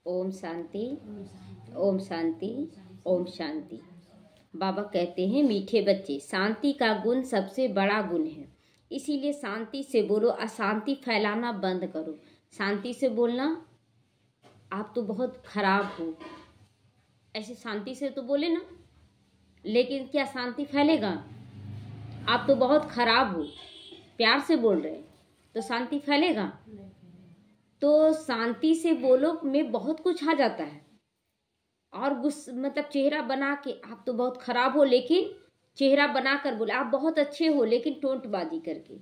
ओम शांति, ओम शांति, ओम शांति। बाबा कहते हैं मीठे बच्चे, शांति का गुण सबसे बड़ा गुण है, इसीलिए शांति से बोलो, अशांति फैलाना बंद करो। शांति से बोलना, आप तो बहुत खराब हो, ऐसे शांति से तो बोले ना, लेकिन क्या शांति फैलेगा? आप तो बहुत खराब हो, प्यार से बोल रहे तो शांति फैलेगा? तो शांति से बोलो में बहुत कुछ आ जाता है। और मतलब चेहरा बना के, आप तो बहुत खराब हो, लेकिन चेहरा बना कर बोले आप बहुत अच्छे हो, लेकिन टोंटबाजी करके,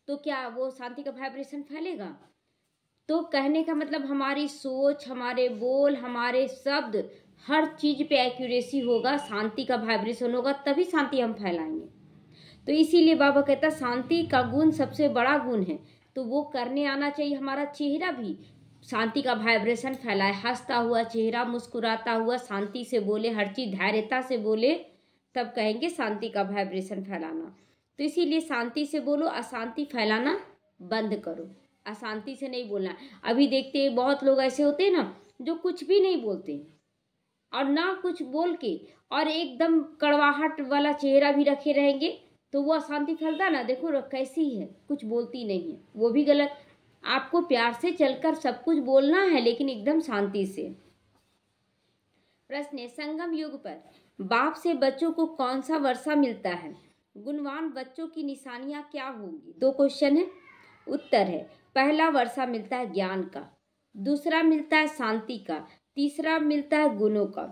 तो क्या वो शांति का वाइब्रेशन फैलेगा? तो कहने का मतलब हमारी सोच, हमारे बोल, हमारे शब्द, हर चीज पे एक्यूरेसी होगा, शांति का वाइब्रेशन होगा, तभी शांति हम फैलाएंगे। तो इसीलिए बाबा कहता शांति का गुण सबसे बड़ा गुण है, तो वो करने आना चाहिए। हमारा चेहरा भी शांति का वाइब्रेशन फैलाए, हंसता हुआ चेहरा, मुस्कुराता हुआ, शांति से बोले, हर चीज धैर्यता से बोले, तब कहेंगे शांति का वाइब्रेशन फैलाना। तो इसीलिए शांति से बोलो, अशांति फैलाना बंद करो। अशांति से नहीं बोलना। अभी देखते हैं बहुत लोग ऐसे होते हैं ना, जो कुछ भी नहीं बोलते और ना कुछ बोल के और एकदम कड़वाहट वाला चेहरा भी रखे रहेंगे, तो वो अशांति फैलता ना। देखो कैसी है, कुछ बोलती नहीं है, वो भी गलत। आपको प्यार से चलकर सब कुछ बोलना है, लेकिन एकदम शांति से। प्रश्न है, संगम युग पर बाप से बच्चों को कौन सा वर्षा मिलता है? गुणवान बच्चों की निशानियां क्या होंगी? 2 क्वेश्चन है। उत्तर है, पहला वर्षा मिलता है ज्ञान का, दूसरा मिलता है शांति का, तीसरा मिलता है गुणों का।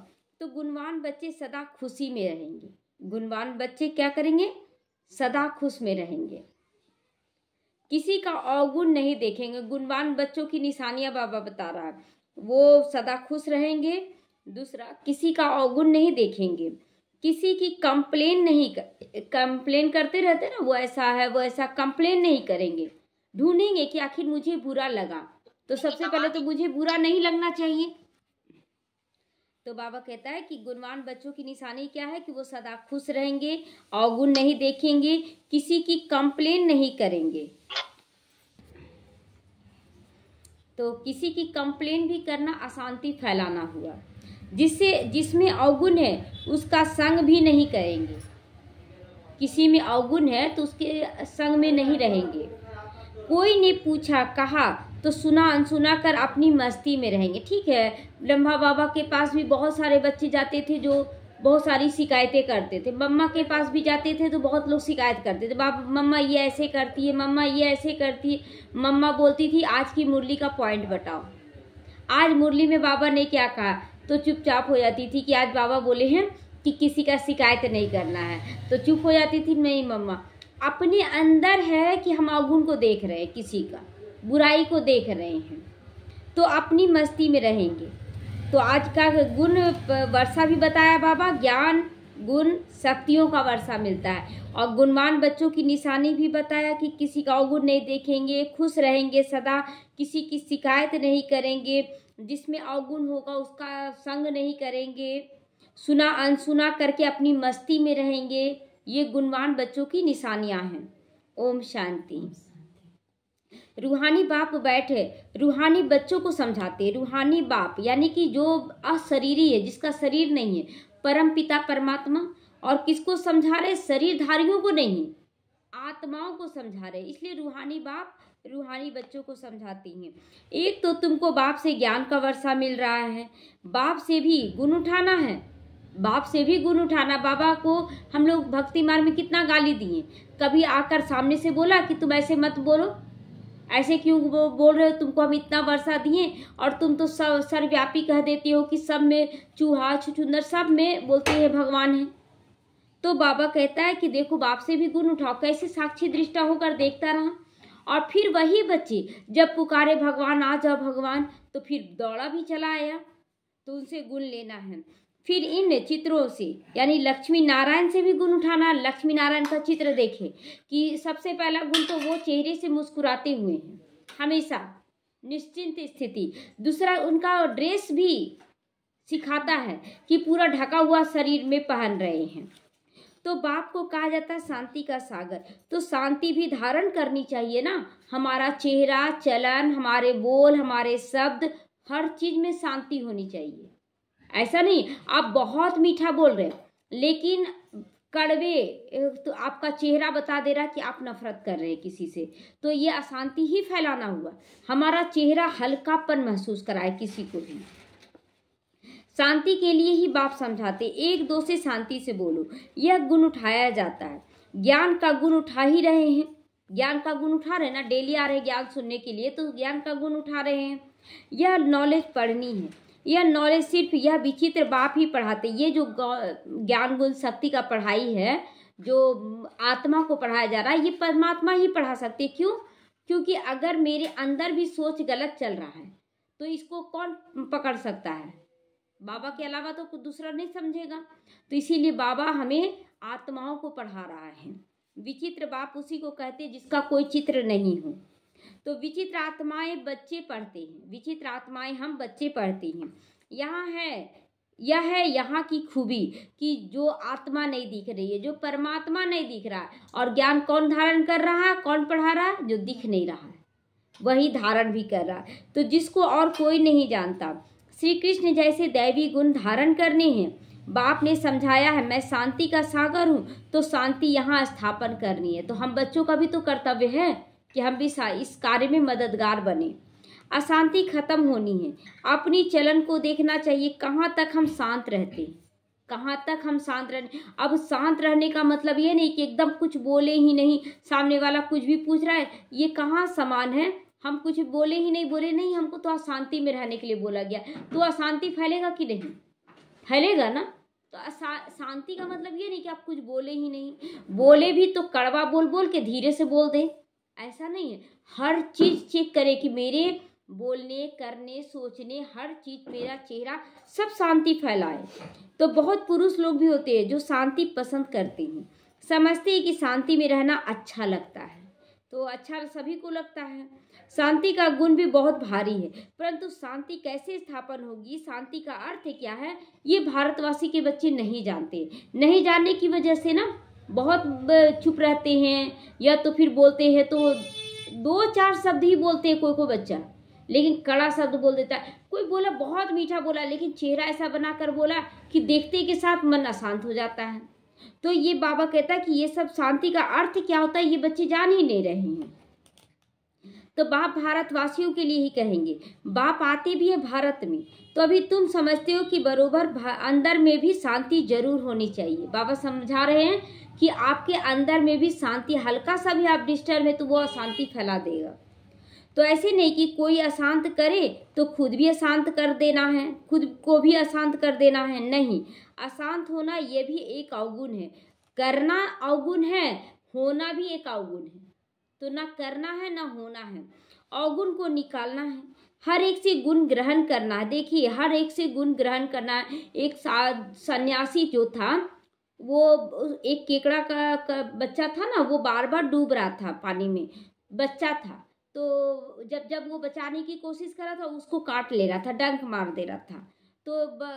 तो गुणवान बच्चे सदा खुशी में रहेंगे। गुणवान बच्चे क्या करेंगे? सदा खुश में रहेंगे, किसी का अवगुण नहीं देखेंगे। गुणवान बच्चों की निशानियां बाबा बता रहा है, वो सदा खुश रहेंगे। दूसरा, किसी का अवगुण नहीं देखेंगे, किसी की कंप्लेन करते रहते ना, वो ऐसा है वो ऐसा, कंप्लेन नहीं करेंगे। ढूंढेंगे कि आखिर मुझे बुरा लगा, तो सबसे पहले तो मुझे बुरा नहीं लगना चाहिए। तो बाबा कहता है कि गुणवान बच्चों की निशानी क्या है कि वो सदा खुश रहेंगे, अवगुण नहीं देखेंगे, किसी की कंप्लेन नहीं करेंगे। तो किसी की कंप्लेन भी करना अशांति फैलाना हुआ। जिसमें अवगुण है उसका संग भी नहीं करेंगे। किसी में अवगुण है तो उसके संग में नहीं रहेंगे। कोई ने पूछा कहा तो सुना अनसुना कर अपनी मस्ती में रहेंगे। ठीक है, ब्रह्मा बाबा के पास भी बहुत सारे बच्चे जाते थे जो बहुत सारी शिकायतें करते थे। मम्मा के पास भी जाते थे तो बहुत लोग शिकायत करते थे, बाबा मम्मा ये ऐसे करती है, मम्मा ये ऐसे करती है। मम्मा बोलती थी आज की मुरली का पॉइंट बताओ। आज मुरली में बाबा ने क्या कहा, तो चुपचाप हो जाती थी कि आज बाबा बोले हैं कि किसी का शिकायत नहीं करना है, तो चुप हो जाती थी। नहीं मम्मा, अपने अंदर है कि हम अवगुण को देख रहे हैं, किसी का बुराई को देख रहे हैं, तो अपनी मस्ती में रहेंगे। तो आज का गुण वर्षा भी बताया बाबा, ज्ञान गुण शक्तियों का वर्षा मिलता है। और गुणवान बच्चों की निशानी भी बताया कि किसी का अवगुण नहीं देखेंगे, खुश रहेंगे सदा, किसी की शिकायत नहीं करेंगे, जिसमें अवगुण होगा उसका संग नहीं करेंगे, सुना अनसुना करके अपनी मस्ती में रहेंगे। ये गुणवान बच्चों की निशानियां हैं। ओम शांति। रूहानी बाप बैठे रूहानी बच्चों को समझाते। रूहानी बाप यानी कि जो अशरीरी है, जिसका शरीर नहीं है, परम पिता परमात्मा। और किसको समझा रहे? शरीरधारियों को नहीं, आत्माओं को समझा रहे। इसलिए रूहानी बाप रूहानी बच्चों को समझाती हैं। एक तो तुमको बाप से ज्ञान का वर्षा मिल रहा है, बाप से भी गुण उठाना है, बाप से भी गुण उठाना। बाबा को हम लोग भक्ति मार्ग में कितना गाली दिए, कभी आकर सामने से बोला कि तुम ऐसे मत बोलो, ऐसे क्यों बोल रहे हो, तुमको हम इतना वर्षा दिए और तुम तो सर्वव्यापी कह देती हो कि सब में चूहा छुछुंदर सब में बोलते हैं भगवान है। तो बाबा कहता है कि देखो बाप से भी गुण उठाओ। कैसे साक्षी दृष्टा होकर देखता रहा। और फिर वही बच्चे जब पुकारे भगवान आ जाओ भगवान, तो फिर दौड़ा भी चला आया। तो उनसे गुण लेना है। फिर इन चित्रों से यानी लक्ष्मी नारायण से भी गुण उठाना। लक्ष्मी नारायण का चित्र देखें कि सबसे पहला गुण तो वो चेहरे से मुस्कुराते हुए हैं, हमेशा निश्चिंत स्थिति। दूसरा, उनका ड्रेस भी सिखाता है कि पूरा ढका हुआ शरीर में पहन रहे हैं। तो बाप को कहा जाता है शांति का सागर। तो शांति भी धारण करनी चाहिए ना। हमारा चेहरा, चलन, हमारे बोल, हमारे शब्द हर चीज में शांति होनी चाहिए। ऐसा नहीं आप बहुत मीठा बोल रहे हैं लेकिन कड़वे, तो आपका चेहरा बता दे रहा कि आप नफरत कर रहे हैं किसी से, तो ये अशांति ही फैलाना हुआ। हमारा चेहरा हल्कापन महसूस कराए किसी को भी। शांति के लिए ही बाप समझाते, एक दो से शांति से बोलो, यह गुण उठाया जाता है। ज्ञान का गुण उठा ही रहे हैं, ज्ञान का गुण उठा रहे हैं ना, डेली आ रहे हैं ज्ञान सुनने के लिए, तो ज्ञान का गुण उठा रहे हैं। यह नॉलेज पढ़नी है, यह नॉलेज सिर्फ यह विचित्र बाप ही पढ़ाते। ये जो ज्ञान गुण शक्ति का पढ़ाई है, जो आत्मा को पढ़ाया जा रहा है, ये परमात्मा ही पढ़ा सकते। क्यों? क्योंकि अगर मेरे अंदर भी सोच गलत चल रहा है तो इसको कौन पकड़ सकता है? बाबा के अलावा तो कुछ दूसरा नहीं समझेगा। तो इसीलिए बाबा हमें आत्माओं को पढ़ा रहा है। विचित्र बाप उसी को कहते जिसका कोई चित्र नहीं हो। तो विचित्र आत्माएं बच्चे पढ़ते हैं, विचित्र आत्माएं हम बच्चे पढ़ते हैं। यह है यहाँ की खूबी कि जो आत्मा नहीं दिख रही है, जो परमात्मा नहीं दिख रहा है, और ज्ञान कौन धारण कर रहा है, कौन पढ़ा रहा है? जो दिख नहीं रहा है वही धारण भी कर रहा है। तो जिसको और कोई नहीं जानता। श्री कृष्ण जैसे दैवी गुण धारण करने हैं। बाप ने समझाया है मैं शांति का सागर हूँ, तो शांति यहाँ स्थापन करनी है। तो हम बच्चों का भी तो कर्तव्य है कि हम भी इस कार्य में मददगार बने। अशांति खत्म होनी है। अपनी चलन को देखना चाहिए, कहाँ तक हम शांत रहते हैं, कहाँ तक हम शांत रहने। अब शांत रहने का मतलब ये नहीं कि एकदम कुछ बोले ही नहीं, सामने वाला कुछ भी पूछ रहा है, ये कहाँ समान है। हम कुछ बोले ही नहीं, बोले नहीं, हमको तो अशांति में रहने के लिए बोला गया, तो अशांति फैलेगा कि नहीं? फैलेगा ना। तो शांति का मतलब ये नहीं कि आप कुछ बोले ही नहीं, बोले भी तो कड़वा बोल बोल के धीरे से बोल दें, ऐसा नहीं है। हर चीज चेक करें कि मेरे बोलने, करने, सोचने, हर चीज, मेरा चेहरा, सब शांति फैलाए। तो बहुत पुरुष लोग भी होते हैं जो शांति पसंद करते हैं, समझते हैं कि शांति में रहना अच्छा लगता है। तो अच्छा सभी को लगता है। शांति का गुण भी बहुत भारी है, परंतु शांति कैसे स्थापन होगी, शांति का अर्थ क्या है, ये भारतवासी के बच्चे नहीं जानते। नहीं जानने की वजह से ना बहुत चुप रहते हैं, या तो फिर बोलते हैं तो दो चार शब्द ही बोलते हैं कोई बच्चा, लेकिन कड़ा शब्द बोल देता है। कोई बोला बहुत मीठा बोला, लेकिन चेहरा ऐसा बनाकर बोला कि देखते के साथ मन अशांत हो जाता है। तो ये बाबा कहता है कि ये सब शांति का अर्थ क्या होता है ये बच्चे जान ही नहीं रहे हैं। तो बाप भारतवासियों के लिए ही कहेंगे, बाप आते भी है भारत में, तो अभी तुम समझते हो कि बरोबर अंदर में भी शांति जरूर होनी चाहिए। बाबा समझा रहे हैं कि आपके अंदर में भी शांति, हल्का सा भी आप डिस्टर्ब है तो वो अशांति फैला देगा। तो ऐसे नहीं कि कोई अशांत करे तो खुद भी अशांत कर देना है, खुद को भी अशांत कर देना है, नहीं। अशांत होना ये भी एक अवगुण है, करना अवगुण है, होना भी एक अवगुण है। तो ना करना है ना होना है, अवगुण को निकालना है, हर एक से गुण ग्रहण करना है। देखिए हर एक से गुण ग्रहण करना है। एक सन्यासी जो था, वो एक केकड़ा का बच्चा था ना, वो बार बार डूब रहा था पानी में, बच्चा था। तो जब वो बचाने की कोशिश कर रहा था, उसको काट ले रहा था, डंक मार दे रहा था। तो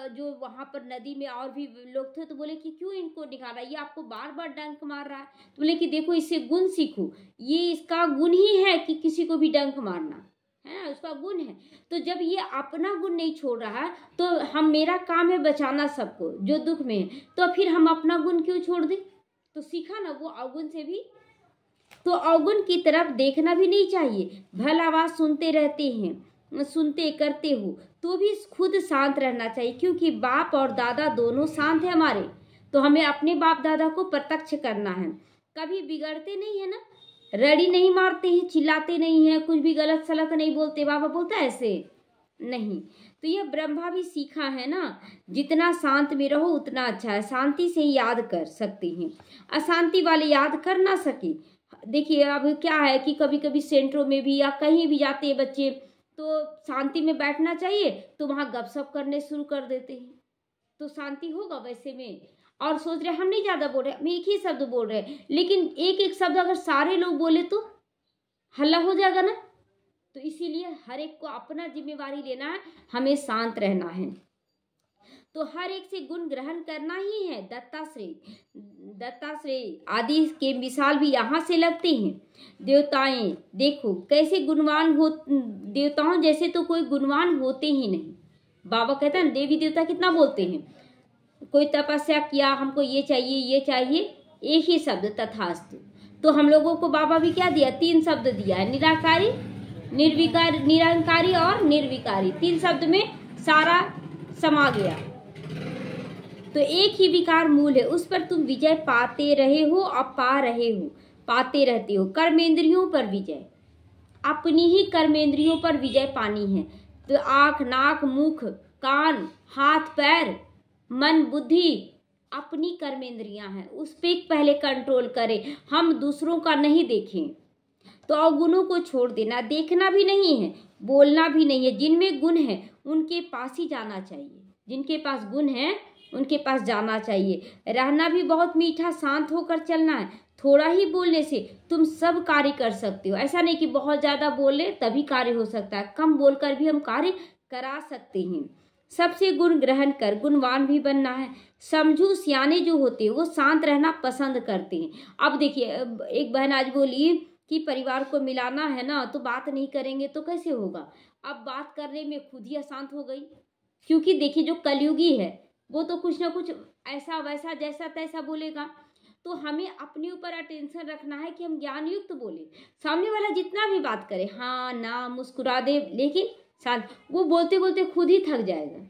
जो वहाँ पर नदी में और भी लोग थे तो बोले कि क्यों इनको निकाला, ये आपको बार बार डंक मार रहा है। तो बोले कि देखो इससे गुण सीखो, ये इसका गुण ही है कि किसी को भी डंक मारना है ना, उसका गुण है। तो जब ये अपना गुण नहीं छोड़ रहा है, तो हम, मेरा काम है बचाना सबको जो दुख में है, तो फिर हम अपना गुण क्यों छोड़ दें? तो सीखा ना वो अवगुण से भी। तो अवगुण की तरफ देखना भी नहीं चाहिए। भल आवाज सुनते रहते हैं, सुनते करते हो तो भी खुद शांत रहना चाहिए, क्योंकि बाप और दादा दोनों शांत है हमारे। तो हमें अपने बाप दादा को प्रत्यक्ष करना है। कभी बिगड़ते नहीं है ना, रड़ी नहीं मारते हैं, चिल्लाते नहीं है, कुछ भी गलत सलत नहीं बोलते। बाबा बोलता है ऐसे नहीं। तो यह ब्रह्मा भी सीखा है ना, जितना शांत में रहो उतना अच्छा है। शांति से ही याद कर सकते हैं, अशांति वाले याद कर ना सके। देखिए अब क्या है कि कभी कभी सेंटरों में भी या कहीं भी जाते हैं बच्चे, तो शांति में बैठना चाहिए तो वहाँ गपशप करने शुरू कर देते हैं। तो शांति होगा वैसे में, और सोच रहे हम नहीं ज़्यादा बोल रहे, हम एक ही शब्द बोल रहे हैं, लेकिन एक एक शब्द अगर सारे लोग बोले तो हल्ला हो जाएगा ना। तो इसीलिए हर एक को अपना जिम्मेवारी लेना है, हमें शांत रहना है। तो हर एक से गुण ग्रहण करना ही है। दत्ताश्रेय आदि के मिसाल भी यहाँ से लगते हैं। देवताएं देखो कैसे गुणवान हो, देवताओं जैसे तो कोई गुणवान होते ही नहीं। बाबा कहते हैं देवी देवता कितना बोलते हैं, कोई तपस्या किया, हमको ये चाहिए ये चाहिए, एक ही शब्द तथास्तु। तो हम लोगों को बाबा भी क्या दिया, 3 शब्द दिया है, निराकारी, निर्विकार, निरंकारी और निर्विकारी। 3 शब्द में सारा समा गया। तो एक ही विकार मूल है, उस पर तुम विजय पाते रहे हो और पा रहे हो, पाते रहते हो। कर्मेंद्रियों पर विजय, अपनी ही कर्मेंद्रियों पर विजय पानी है। तो आंख, नाक, मुख, कान, हाथ, पैर, मन, बुद्धि अपनी कर्मेंद्रियां हैं, उस पर पहले कंट्रोल करें। हम दूसरों का नहीं देखें। तो अवगुणों को छोड़ देना, देखना भी नहीं है, बोलना भी नहीं है। जिनमें गुण है उनके पास ही जाना चाहिए, जिनके पास गुण है उनके पास जाना चाहिए। रहना भी बहुत मीठा, शांत होकर चलना है। थोड़ा ही बोलने से तुम सब कार्य कर सकते हो। ऐसा नहीं कि बहुत ज़्यादा बोले तभी कार्य हो सकता है, कम बोलकर भी हम कार्य करा सकते हैं। सबसे गुण ग्रहण कर गुणवान भी बनना है। समझू सियाने जो होते हैं वो शांत रहना पसंद करते हैं। अब देखिए, एक बहन आज बोली कि परिवार को मिलाना है ना, तो बात नहीं करेंगे तो कैसे होगा। अब बात करने में खुद ही अशांत हो गई, क्योंकि देखिए जो कलयुगी है वो तो कुछ ना कुछ ऐसा वैसा जैसा तैसा बोलेगा। तो हमें अपने ऊपर अटेंशन रखना है कि हम ज्ञान युक्त बोले। सामने वाला जितना भी बात करे, हाँ ना मुस्कुरा दे, लेकिन शांत, वो बोलते बोलते खुद ही थक जाएगा।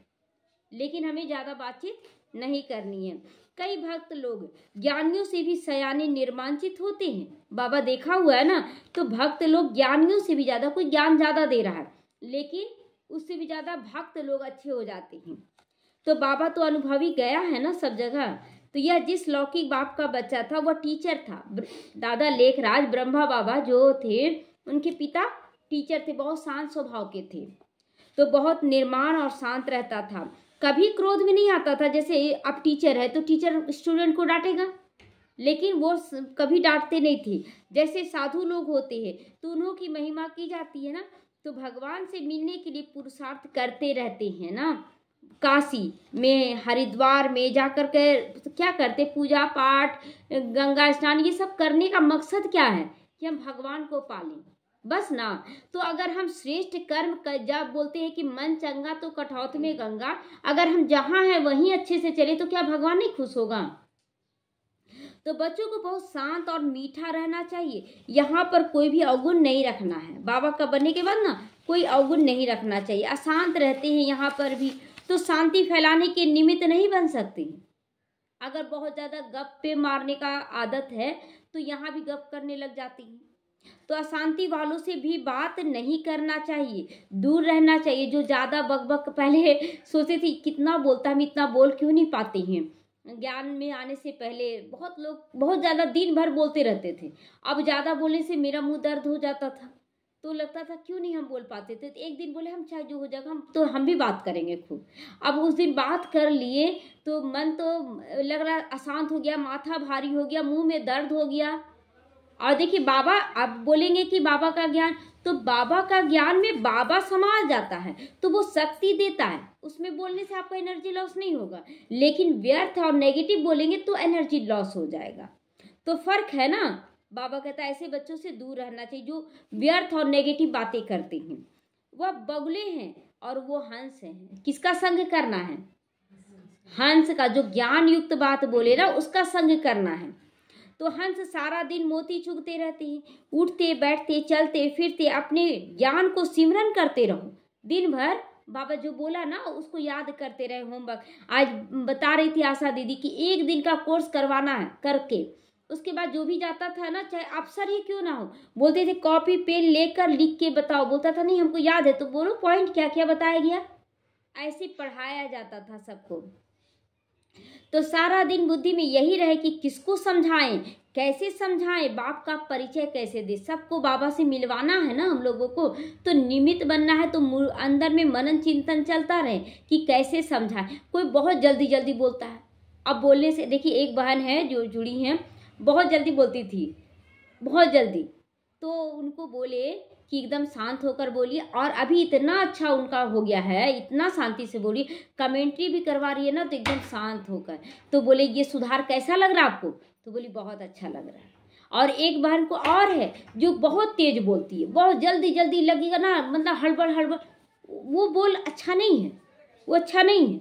लेकिन हमें ज़्यादा बातचीत नहीं करनी है। कई भक्त लोग ज्ञानियों से भी सयाने निर्मांचित होते हैं। बाबा देखा हुआ है ना, तो भक्त लोग ज्ञानियों से भी ज़्यादा, कोई ज्ञान ज़्यादा दे रहा है लेकिन उससे भी ज़्यादा भक्त लोग अच्छे हो जाते हैं। तो बाबा तो अनुभवी गया है ना सब जगह। तो यह जिस लौकिक बाप का बच्चा था वह टीचर था। दादा लेखराज ब्रह्मा बाबा जो थे उनके पिता टीचर थे, बहुत शांत स्वभाव के थे। तो बहुत निर्माण और शांत रहता था, कभी क्रोध में नहीं आता था। जैसे अब टीचर है तो टीचर स्टूडेंट को डांटेगा, लेकिन वो कभी डांटते नहीं थे। जैसे साधु लोग होते हैं तो उन्हों की महिमा की जाती है ना, तो भगवान से मिलने के लिए पुरुषार्थ करते रहते हैं ना। काशी में, हरिद्वार में जाकर के क्या करते, पूजा पाठ, गंगा स्नान, ये सब करने का मकसद क्या है कि हम भगवान को पालें, बस ना। तो अगर हम श्रेष्ठ कर्म कर, जब बोलते हैं कि मन चंगा तो कठौत में गंगा, अगर हम जहाँ हैं वहीं अच्छे से चले तो क्या भगवान नहीं खुश होगा। तो बच्चों को बहुत शांत और मीठा रहना चाहिए। यहाँ पर कोई भी अवगुण नहीं रखना है। बाबा का बनने के बाद ना कोई अवगुण नहीं रखना चाहिए। अशांत रहते हैं यहाँ पर भी, तो शांति फैलाने के निमित्त नहीं बन सकते। अगर बहुत ज़्यादा गप्पे मारने का आदत है तो यहाँ भी गप करने लग जाती हैं। तो अशांति वालों से भी बात नहीं करना चाहिए, दूर रहना चाहिए। जो ज़्यादा बकबक, पहले सोचते थे कितना बोलता, हम इतना बोल क्यों नहीं पाते हैं। ज्ञान में आने से पहले बहुत लोग बहुत ज़्यादा दिन भर बोलते रहते थे। अब ज़्यादा बोलने से मेरा मुंह दर्द हो जाता था, तो लगता था क्यों नहीं हम बोल पाते थे। तो एक दिन बोले हम चाहे जो हो जाएगा हम भी बात करेंगे खूब। अब उस दिन बात कर लिए तो मन तो लग रहा अशांत हो गया, माथा भारी हो गया, मुंह में दर्द हो गया। और देखिए बाबा, आप बोलेंगे कि बाबा का ज्ञान, तो बाबा का ज्ञान में बाबा समा जाता है तो वो शक्ति देता है, उसमें बोलने से आपका एनर्जी लॉस नहीं होगा। लेकिन व्यर्थ और नेगेटिव बोलेंगे तो एनर्जी लॉस हो जाएगा। तो फर्क है ना। बाबा कहता है ऐसे बच्चों से दूर रहना चाहिए जो व्यर्थ और नेगेटिव बातें करते हैं। वह बगुले हैं और वो हंस हैं। किसका संग करना है? हंस का। जो ज्ञान युक्त बात बोले ना उसका संग करना है। तो हंस सारा दिन मोती चुगते रहते हैं, उठते बैठते चलते फिरते अपने ज्ञान को सिमरन करते रहो दिन भर। बाबा जो बोला ना उसको याद करते रहे। होमवर्क आज बता रही थी आशा दीदी कि 1 दिन का कोर्स करवाना है, करके उसके बाद जो भी जाता था ना, चाहे अफसर ही क्यों ना हो, बोलते थे कॉपी पेन लेकर लिख के बताओ। बोलता था नहीं हमको याद है, तो बोलो पॉइंट क्या क्या बताया गया। ऐसे पढ़ाया जाता था सबको। तो सारा दिन बुद्धि में यही रहे कि किसको समझाएं, कैसे समझाएं, बाप का परिचय कैसे दे। सबको बाबा से मिलवाना है ना हम लोगों को, तो निमित्त बनना है। तो अंदर में मनन चिंतन चलता रहे कि कैसे समझाएं। कोई बहुत जल्दी जल्दी बोलता है। अब बोलने से देखिए, एक बहन है जो जुड़ी हैं, बहुत जल्दी बोलती थी, बहुत जल्दी। तो उनको बोले कि एकदम शांत होकर बोलिए, और अभी इतना अच्छा उनका हो गया है, इतना शांति से बोलिए, कमेंट्री भी करवा रही है ना तो एकदम शांत होकर। तो बोले ये सुधार कैसा लग रहा है आपको? तो बोली बहुत अच्छा लग रहा है। और एक बहन को और है जो बहुत तेज बोलती है, बहुत जल्दी जल्दी लगेगा ना, मतलब हड़बड़ हड़बड़, वो बोल अच्छा नहीं है, वो अच्छा नहीं है।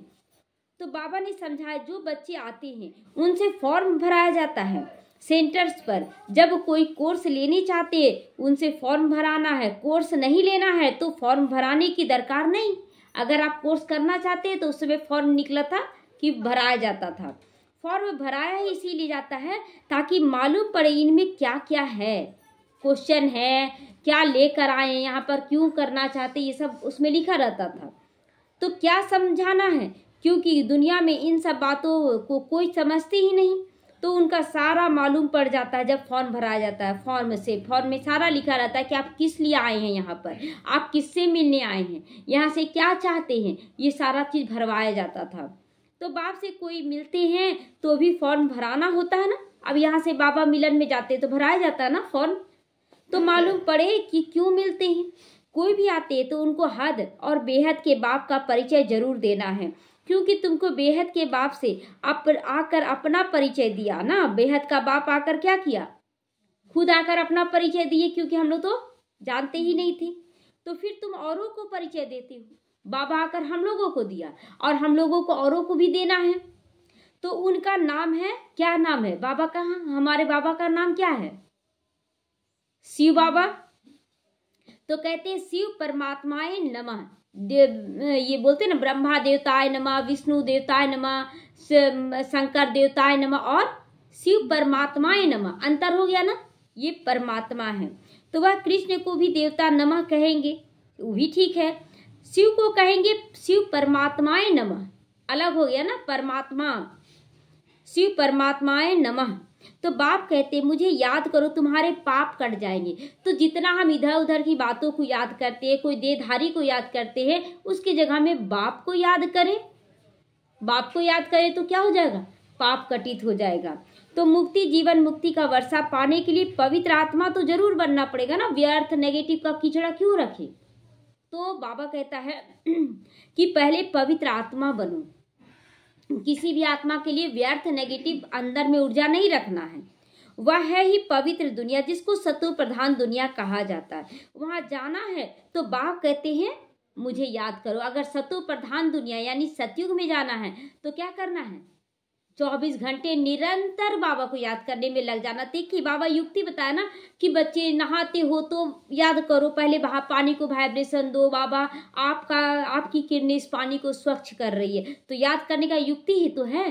तो बाबा ने समझाया जो बच्चे आते हैं उनसे फॉर्म भराया जाता है सेंटर्स पर। जब कोई कोर्स लेने चाहते हैं उनसे फॉर्म भराना है, कोर्स नहीं लेना है तो फॉर्म भराने की दरकार नहीं। अगर आप कोर्स करना चाहते हैं तो उस समय फॉर्म निकला था कि भराया जाता था। फॉर्म भराया ही इसीलिए जाता है ताकि मालूम पड़े इनमें क्या क्या है, क्वेश्चन है, क्या लेकर आए यहाँ पर, क्यों करना चाहते, ये सब उसमें लिखा रहता था। तो क्या समझाना है, क्योंकि दुनिया में इन सब बातों को कोई समझते ही नहीं, तो उनका सारा मालूम पड़ जाता है जब फॉर्म भराया जाता है। फॉर्म में सारा लिखा रहता है कि आप किस लिए आए हैं यहाँ पर, आप किससे मिलने आए हैं, यहाँ से क्या चाहते हैं, ये सारा चीज़ भरवाया जाता था। तो बाप से कोई मिलते हैं तो भी फॉर्म भराना होता है ना। अब यहाँ से बाबा मिलन में जाते तो भराया जाता है ना फॉर्म, तो मालूम पड़े कि क्यों मिलते हैं। कोई भी आते तो उनको हद और बेहद के बाप का परिचय जरूर देना है, क्योंकि तुमको बेहद के बाप से आकर अपना परिचय दिया ना। बेहद का बाप आकर क्या किया, खुद आकर अपना परिचय दिए, क्योंकि हम लोग तो जानते ही नहीं थे। तो फिर तुम औरों को परिचय देते हो। बाबा आकर हम लोगों को दिया और हम लोगों को औरों को भी देना है। तो उनका नाम है, क्या नाम है बाबा का? हमारे बाबा का नाम क्या है? शिव बाबा। तो कहते हैं शिव परमात्माए नमः। ये बोलते ना, ब्रह्मा देवताय नमः, विष्णु देवताय नमः, शंकर देवताय नमः और शिव परमात्माए नमः। अंतर हो गया ना, ये परमात्मा है तो वह कृष्ण को भी देवता नमः कहेंगे, वो भी ठीक है। शिव को कहेंगे शिव परमात्माए नमः, अलग हो गया ना, परमात्मा, शिव परमात्माए नमः। तो बाप कहते मुझे याद करो तुम्हारे पाप कट जाएंगे। तो जितना हम इधर उधर की बातों को याद करते हैं, कोई देहधारी को याद करते हैं, उसकी जगह में बाप को याद करें। बाप को याद करें तो क्या हो जाएगा, पाप कटित हो जाएगा। तो मुक्ति, जीवन मुक्ति का वर्षा पाने के लिए पवित्र आत्मा तो जरूर बनना पड़ेगा ना। व्यर्थ नेगेटिव का कीचड़ा क्यों रखे? तो बाबा कहता है कि पहले पवित्र आत्मा बनो। किसी भी आत्मा के लिए व्यर्थ नेगेटिव अंदर में ऊर्जा नहीं रखना है। वह है ही पवित्र दुनिया, जिसको सत्व प्रधान दुनिया कहा जाता है। वहां जाना है तो बाप कहते हैं मुझे याद करो। अगर सत्व प्रधान दुनिया यानी सतयुग में जाना है तो क्या करना है, 24 घंटे निरंतर बाबा को याद करने में लग जाना। देखिए बाबा युक्ति बताया ना कि बच्चे नहाते हो तो याद करो, पहले पानी को वाइब्रेशन दो, बाबा आपकी किरणें इस पानी को स्वच्छ कर रही है। तो याद करने का युक्ति ही तो है।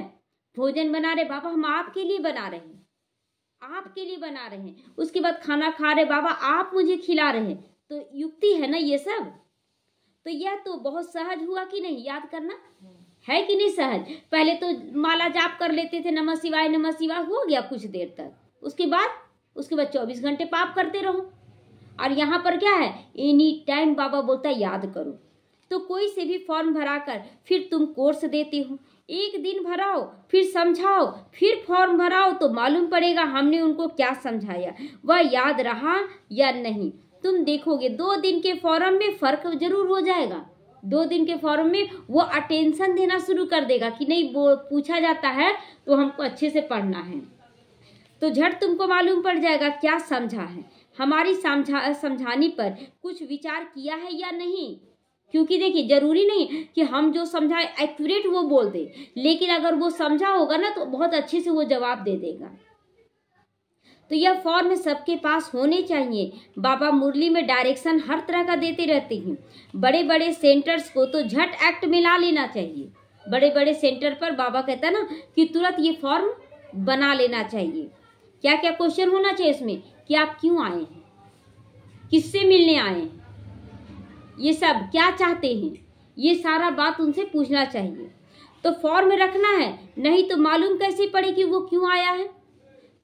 भोजन बना रहे बाबा, हम आपके लिए बना रहे हैं, आपके लिए बना रहे हैं। उसके बाद खाना खा रहे बाबा, आप मुझे खिला रहे हैं। तो युक्ति है ना ये सब। तो यह तो बहुत सहज हुआ कि नहीं, याद करना है कि नहीं सहज। पहले तो माला जाप कर लेते थे, नमः शिवाय नमः शिवाय, हो गया कुछ देर तक, उसके बाद 24 घंटे पाप करते रहो। और यहाँ पर क्या है, एनी टाइम बाबा बोलता है याद करो। तो कोई से भी फॉर्म भराकर फिर तुम कोर्स देते हो, एक दिन भराओ, फिर समझाओ, फिर फॉर्म भराओ, तो मालूम पड़ेगा हमने उनको क्या समझाया, वह याद रहा या नहीं। तुम देखोगे 2 दिन के फॉर्म में फर्क जरूर हो जाएगा। 2 दिन के फॉर्म में वो अटेंशन देना शुरू कर देगा कि नहीं, वो पूछा जाता है तो हमको अच्छे से पढ़ना है। तो झट तुमको मालूम पड़ जाएगा क्या समझा है, हमारी समझाने पर कुछ विचार किया है या नहीं। क्योंकि देखिए जरूरी नहीं कि हम जो समझाए एक्यूरेट वो बोल दे, लेकिन अगर वो समझा होगा ना तो बहुत अच्छे से वो जवाब दे देगा। तो यह फॉर्म सबके पास होने चाहिए। बाबा मुरली में डायरेक्शन हर तरह का देते रहते हैं। बड़े बड़े सेंटर्स को तो झट एक्ट में ला लेना चाहिए। बड़े बड़े सेंटर पर बाबा कहता है ना कि तुरंत ये फॉर्म बना लेना चाहिए। क्या क्या क्वेश्चन होना चाहिए इसमें, कि आप क्यों आए हैं, किससे मिलने आए हैं, ये सब क्या चाहते हैं, ये सारा बात उनसे पूछना चाहिए। तो फॉर्म रखना है, नहीं तो मालूम कैसे पड़े कि वो क्यों आया है।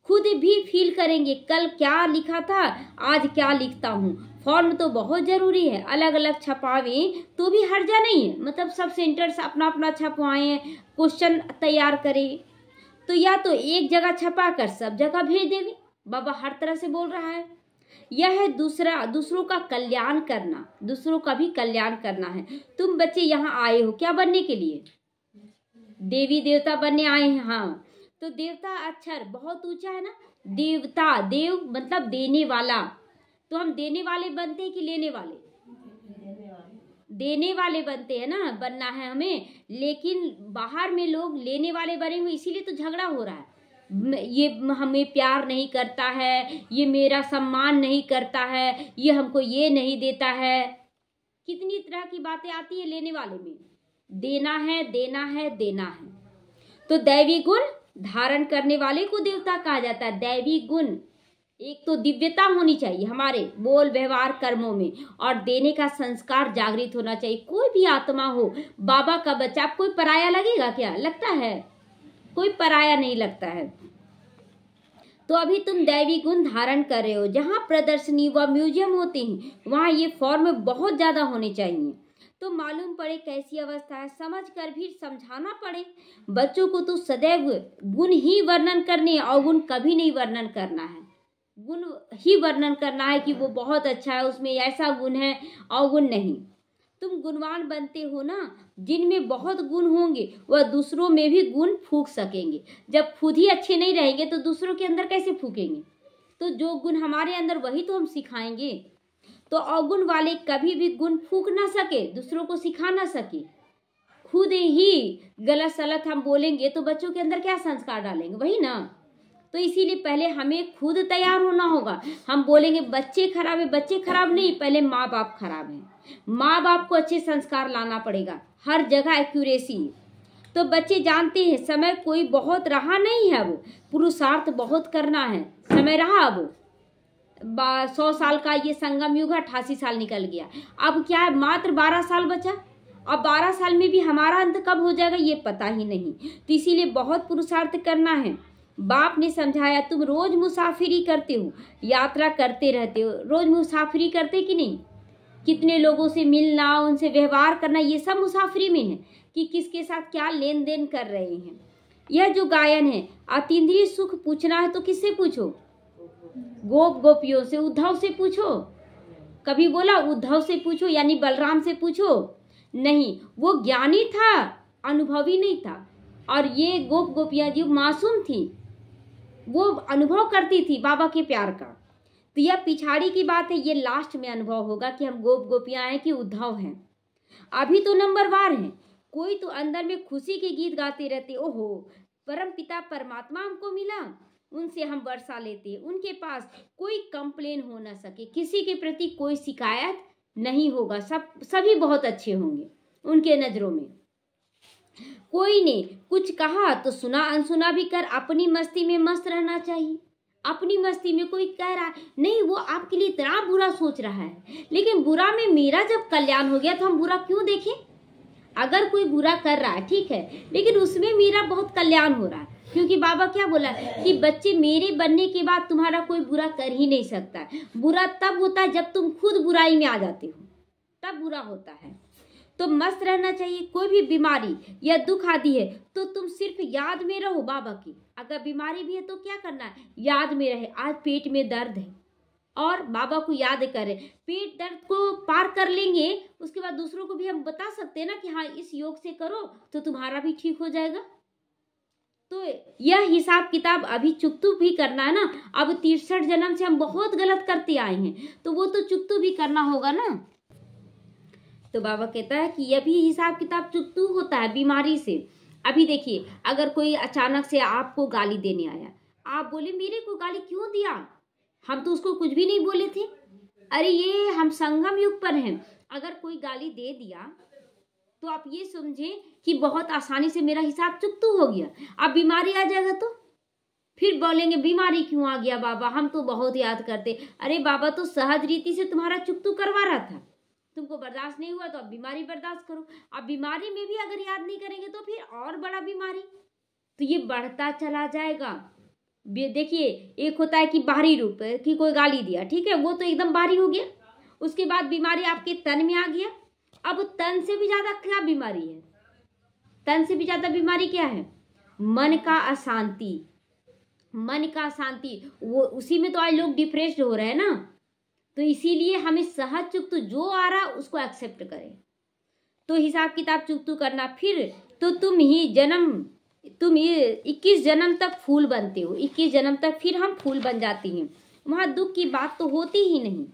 खुद भी फील करेंगे कल क्या लिखा था, आज क्या लिखता हूँ। फॉर्म तो बहुत जरूरी है, अलग अलग छपावे तो भी हर्जा नहीं है। मतलब सब सेंटर्स अपना अपना छपवाए, क्वेश्चन तैयार करें। तो या तो एक जगह छपा कर सब जगह भेज देंगे, बाबा हर तरह से बोल रहा है। यह है दूसरों का कल्याण करना, दूसरों का भी कल्याण करना है। तुम बच्चे यहाँ आए हो क्या बनने के लिए? देवी देवता बनने आए हैं। हाँ, तो देवता अक्षर बहुत ऊंचा है ना। देवता, देव मतलब देने वाला। तो हम देने वाले बनते हैं कि लेने वाले? देने वाले बनते हैं ना, बनना है हमें। लेकिन बाहर में लोग लेने वाले बने हुए, इसीलिए तो झगड़ा हो रहा है। ये हमें प्यार नहीं करता है, ये मेरा सम्मान नहीं करता है, ये हमको ये नहीं देता है। कितनी तरह की बातें आती है लेने वाले में। देना है, देना है, देना है। तो दैवी गुण धारण करने वाले को देवता कहा जाता है। दैवी गुण, एक तो दिव्यता होनी चाहिए हमारे बोल व्यवहार कर्मों में, और देने का संस्कार जागृत होना चाहिए। कोई भी आत्मा हो, बाबा का बच्चा, आप कोई पराया लगेगा क्या? लगता है? कोई पराया नहीं लगता है। तो अभी तुम दैवी गुण धारण कर रहे हो। जहाँ प्रदर्शनी व म्यूजियम होते हैं वहाँ ये फॉर्म बहुत ज्यादा होने चाहिए। तो मालूम पड़े कैसी अवस्था है, समझ कर भी समझाना पड़े। बच्चों को तो सदैव गुण ही वर्णन करने, अवगुण कभी नहीं वर्णन करना है। गुण ही वर्णन करना है कि वो बहुत अच्छा है, उसमें ऐसा गुण है, अवगुण नहीं। तुम गुणवान बनते हो ना, जिनमें बहुत गुण होंगे वह दूसरों में भी गुण फूंक सकेंगे। जब खुद ही अच्छे नहीं रहेंगे तो दूसरों के अंदर कैसे फूकेंगे? तो जो गुण हमारे अंदर वही तो हम सिखाएंगे। तो अवगुण वाले कभी भी गुण फूंक ना सके, दूसरों को सिखा ना सके। खुद ही गलत सलत हम बोलेंगे तो बच्चों के अंदर क्या संस्कार डालेंगे? वही ना। तो इसीलिए पहले हमें खुद तैयार होना होगा। हम बोलेंगे बच्चे खराब है, बच्चे खराब नहीं, पहले माँ बाप खराब है। माँ बाप को अच्छे संस्कार लाना पड़ेगा, हर जगह एक्यूरेसी। तो बच्चे जानते हैं समय कोई बहुत रहा नहीं है, अब पुरुषार्थ बहुत करना है। समय रहा अब 100 साल का ये संगम युग 88 साल निकल गया। अब क्या है, मात्र 12 साल बचा। अब 12 साल में भी हमारा अंत कब हो जाएगा ये पता ही नहीं। तो इसीलिए बहुत पुरुषार्थ करना है। बाप ने समझाया, तुम रोज मुसाफिरी करते हो, यात्रा करते रहते हो, रोज मुसाफिरी करते कि नहीं? कितने लोगों से मिलना, उनसे व्यवहार करना, ये सब मुसाफिरी में है कि किसके साथ क्या लेन देन कर रहे हैं। यह जो गायन है, अतीन्द्रिय सुख पूछना है तो किससे पूछो? गोप गोपियों से, उद्धव से पूछो। कभी बोला उद्धव से पूछो यानी बलराम से पूछो? नहीं, वो ज्ञानी था, अनुभवी नहीं था। और ये गोप गोपियां जो मासूम थी, वो अनुभव करती थी बाबा के प्यार का। तो यह पिछाड़ी की बात है, ये लास्ट में अनुभव होगा कि हम गोप गोपियां हैं कि उद्धव हैं। अभी तो नंबरवार हैं। कोई तो अंदर में खुशी के गीत गाते रहते, ओहो परम पिता परमात्मा हमको मिला, उनसे हम वर्षा लेते, उनके पास कोई कंप्लेन हो ना सके, किसी के प्रति कोई शिकायत नहीं होगा, सभी बहुत अच्छे होंगे उनके नजरों में। कोई ने कुछ कहा तो सुना अनसुना भी कर अपनी मस्ती में मस्त रहना चाहिए। अपनी मस्ती में कोई कह रहा है नहीं, वो आपके लिए इतना बुरा सोच रहा है, लेकिन बुरा में मेरा जब कल्याण हो गया तो हम बुरा क्यों देखें? अगर कोई बुरा कर रहा है ठीक है, लेकिन उसमें मेरा बहुत कल्याण हो रहा है, क्योंकि बाबा क्या बोला कि बच्चे मेरे बनने के बाद तुम्हारा कोई बुरा कर ही नहीं सकता। बुरा तब होता है जब तुम खुद बुराई में आ जाते हो, तब बुरा होता है। तो मस्त रहना चाहिए। कोई भी बीमारी या दुख आदि है तो तुम सिर्फ याद में रहो बाबा की। अगर बीमारी भी है तो क्या करना है? याद में रहे, आज पेट में दर्द है और बाबा को याद करें। पेट दर्द को पार कर लेंगे, उसके बाद दूसरों को भी हम बता सकते हैं ना कि हाँ इस योग से करो तो तुम्हारा भी ठीक हो जाएगा। तो यह हिसाब किताब अभी चुकतू भी करना है ना। अब 63 जन्म से हम बहुत गलत करते आए हैं, तो वो तो चुकतू भी करना होगा ना। तो बाबा कहता है कि यह भी हिसाब किताब चुकतू होता है बीमारी से। अभी देखिए, अगर कोई अचानक से आपको गाली देने आया, आप बोले मेरे को गाली क्यों दिया, हम तो उसको कुछ भी नहीं बोले थे। अरे ये हम संगम युग पर हैं, अगर कोई गाली दे दिया तो आप ये समझे कि बहुत आसानी से मेरा हिसाब चुकतू हो गया। अब बीमारी आ जाएगा तो फिर बोलेंगे बीमारी क्यों आ गया बाबा, हम तो बहुत याद करते। अरे बाबा तो सहज रीति से तुम्हारा चुकतू करवा रहा था, तुमको बर्दाश्त नहीं हुआ तो अब बीमारी बर्दाश्त करो। अब बीमारी में भी अगर याद नहीं करेंगे तो फिर और बड़ा बीमारी, तो ये बढ़ता चला जाएगा। देखिए, एक होता है कि बाहरी रूप कि कोई गाली दिया, ठीक है, वो तो एकदम बाहरी हो गया। उसके बाद बीमारी आपके तन में आ गया। अब तन से भी ज्यादा क्या बीमारी है? तन से भी ज्यादा बीमारी क्या है? मन का अशांति। मन का अशांति, वो उसी में तो आज लोग डिप्रेस्ड हो रहे हैं ना। तो इसीलिए हमें सहज चुकतु जो आ रहा उसको एक्सेप्ट करें। तो हिसाब किताब चुकतु करना, फिर तो तुम 21 जन्म तक फूल बनते हो, 21 जन्म तक फिर हम फूल बन जाती हैं। वहाँ दुख की बात तो होती ही नहीं।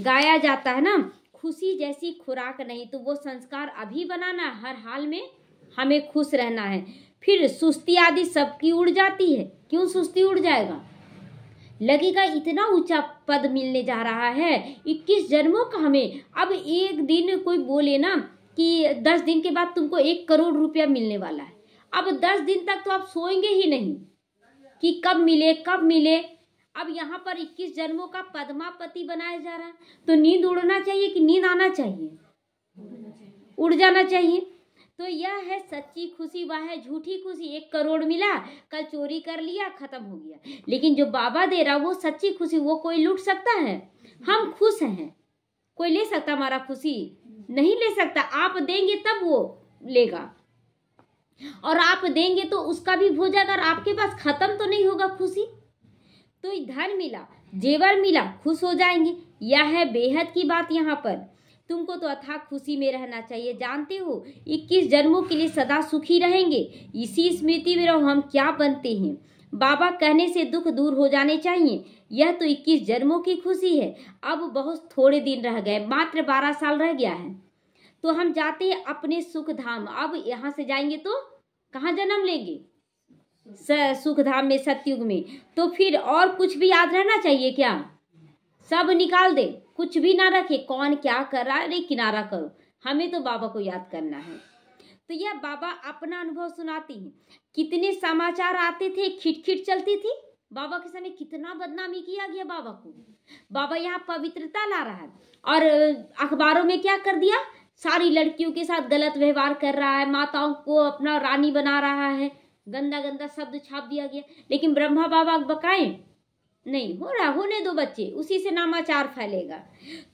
गाया जाता है ना, खुशी जैसी खुराक नहीं, तो वो संस्कार अभी बनाना, हर हाल में हमें खुश रहना है। फिर सुस्ती आदि सबकी उड़ जाती है। क्यों सुस्ती उड़ जाएगा? लगेगा इतना ऊंचा पद मिलने जा रहा है, 21 जन्मों का हमें। अब एक दिन कोई बोले ना कि 10 दिन के बाद तुमको 1 करोड़ रुपया मिलने वाला है, अब 10 दिन तक तो आप सोएंगे ही नहीं कि कब मिले कब मिले। अब यहाँ पर 21 जन्मों का पद्मापति बनाया जा रहा है, तो नींद उड़ना चाहिए कि नींद आना चाहिए? उड़ जाना चाहिए। तो यह है सच्ची खुशी, वह है झूठी खुशी। 1 करोड़ मिला, कल चोरी कर लिया, खत्म हो गया। लेकिन जो बाबा दे रहा वो सच्ची खुशी, वो कोई लूट सकता है? हम खुश हैं, कोई ले सकता हमारा खुशी? नहीं ले सकता। आप देंगे तब वो लेगा, और आप देंगे तो उसका भी हो जाएगा, और आपके पास खत्म तो नहीं होगा खुशी। तो धन मिला, जेवर मिला, खुश हो जाएंगे। यह है बेहद की बात। यहाँ पर तुमको तो अथाह खुशी में रहना चाहिए। जानते हो 21 जन्मों के लिए सदा सुखी रहेंगे, इसी स्मृति में रहो हम क्या बनते हैं। बाबा कहने से दुख दूर हो जाने चाहिए। यह तो 21 जन्मों की खुशी है। अब बहुत थोड़े दिन रह गए, मात्र 12 साल रह गया है, तो हम जाते हैं अपने सुख धाम। अब यहाँ से जाएंगे तो कहाँ जन्म लेंगे? सुख धाम में, सतयुग में। तो फिर और कुछ भी याद रहना चाहिए क्या? सब निकाल दे, कुछ भी ना रखे। कौन क्या कर रहा है, अरे किनारा करो, हमें तो बाबा को याद करना है। तो यह बाबा अपना अनुभव सुनाती हैं। कितने समाचार आते थे, खिटखिट चलती थी। बाबा के समय कितना बदनामी किया गया बाबा को। बाबा यहाँ पवित्रता ला रहा है, और अखबारों में क्या कर दिया, सारी लड़कियों के साथ गलत व्यवहार कर रहा है, माताओं को अपना रानी बना रहा है, गंदा गंदा शब्द छाप दिया गया। लेकिन ब्रह्मा बाबा बकाए नहीं, हो रहा, होने दो बच्चे, उसी से नामाचार फैलेगा।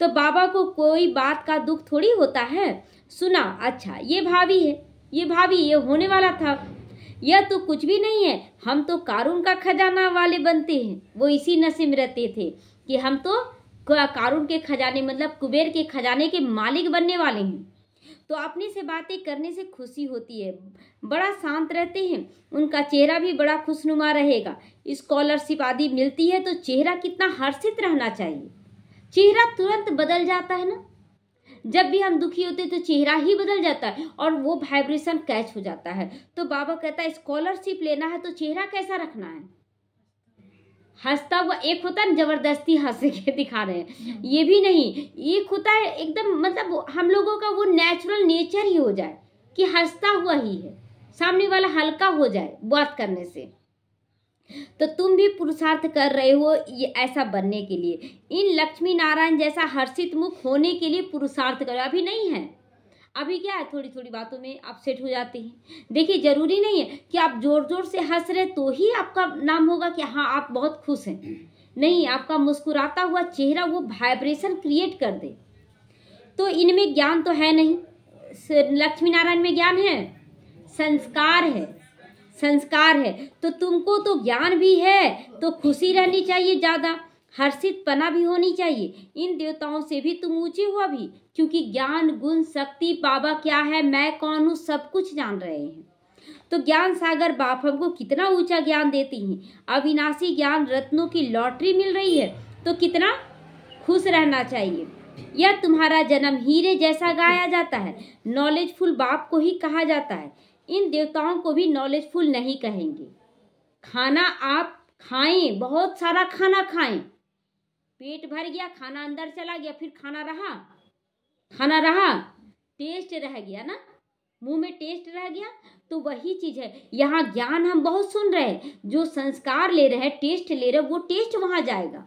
तो बाबा को कोई बात का दुख थोड़ी होता है। सुना, अच्छा ये भाभी है, ये भाभी, ये होने वाला था, यह तो कुछ भी नहीं है। हम तो कारून का खजाना वाले बनते हैं। वो इसी नशे में रहते थे कि हम तो कारून के खजाने, मतलब कुबेर के खजाने के मालिक बनने वाले हैं। तो अपने से बातें करने से खुशी होती है, बड़ा शांत रहते हैं, उनका चेहरा भी बड़ा खुशनुमा रहेगा। स्कॉलरशिप आदि मिलती है तो चेहरा कितना हर्षित रहना चाहिए। चेहरा तुरंत बदल जाता है ना, जब भी हम दुखी होते हैं तो चेहरा ही बदल जाता है, और वो वाइब्रेशन कैच हो जाता है। तो बाबा कहता है स्कॉलरशिप लेना है तो चेहरा कैसा रखना है? हंसता हुआ। एक होता है जबरदस्ती हंस के दिखा रहे हैं, ये भी नहीं। एक होता है एकदम, मतलब हम लोगों का वो नेचुरल नेचर ही हो जाए कि हंसता हुआ ही है, सामने वाला हल्का हो जाए बात करने से। तो तुम भी पुरुषार्थ कर रहे हो ये ऐसा बनने के लिए। इन लक्ष्मी नारायण जैसा हर्षित मुख होने के लिए पुरुषार्थ करो। अभी नहीं है, अभी क्या है, थोड़ी थोड़ी बातों में अपसेट हो जाते हैं। देखिए जरूरी नहीं है कि आप जोर जोर से हंस रहे तो ही आपका नाम होगा कि हाँ आप बहुत खुश हैं। नहीं, आपका मुस्कुराता हुआ चेहरा वो वाइब्रेशन क्रिएट कर दे। तो इनमें ज्ञान तो है नहीं, लक्ष्मी नारायण में ज्ञान है, संस्कार है, संस्कार है। तो तुमको तो ज्ञान भी है, तो खुशी रहनी चाहिए, ज्यादा हर्षित पना भी होनी चाहिए। इन देवताओं से भी तुम ऊंचे हो अभी, क्योंकि ज्ञान गुण शक्ति बाबा क्या है, मैं कौन हूँ, सब कुछ जान रहे हैं। तो ज्ञान सागर बाप हमको कितना ऊंचा ज्ञान देती हैं। अविनाशी ज्ञान रत्नों की लॉटरी मिल रही है, तो कितना खुश रहना चाहिए। यह तुम्हारा जन्म हीरे जैसा गाया जाता है। नॉलेजफुल बाप को ही कहा जाता है। इन देवताओं को भी नॉलेजफुल नहीं कहेंगे। खाना आप खाएं, बहुत सारा खाना खाएं, पेट भर गया, खाना अंदर चला गया, फिर खाना रहा, टेस्ट रह गया ना, मुंह में टेस्ट रह गया। तो वही चीज है यहाँ। ज्ञान हम बहुत सुन रहे हैं, जो संस्कार ले रहे हैं, टेस्ट ले रहे हैं, वो टेस्ट वहां जाएगा।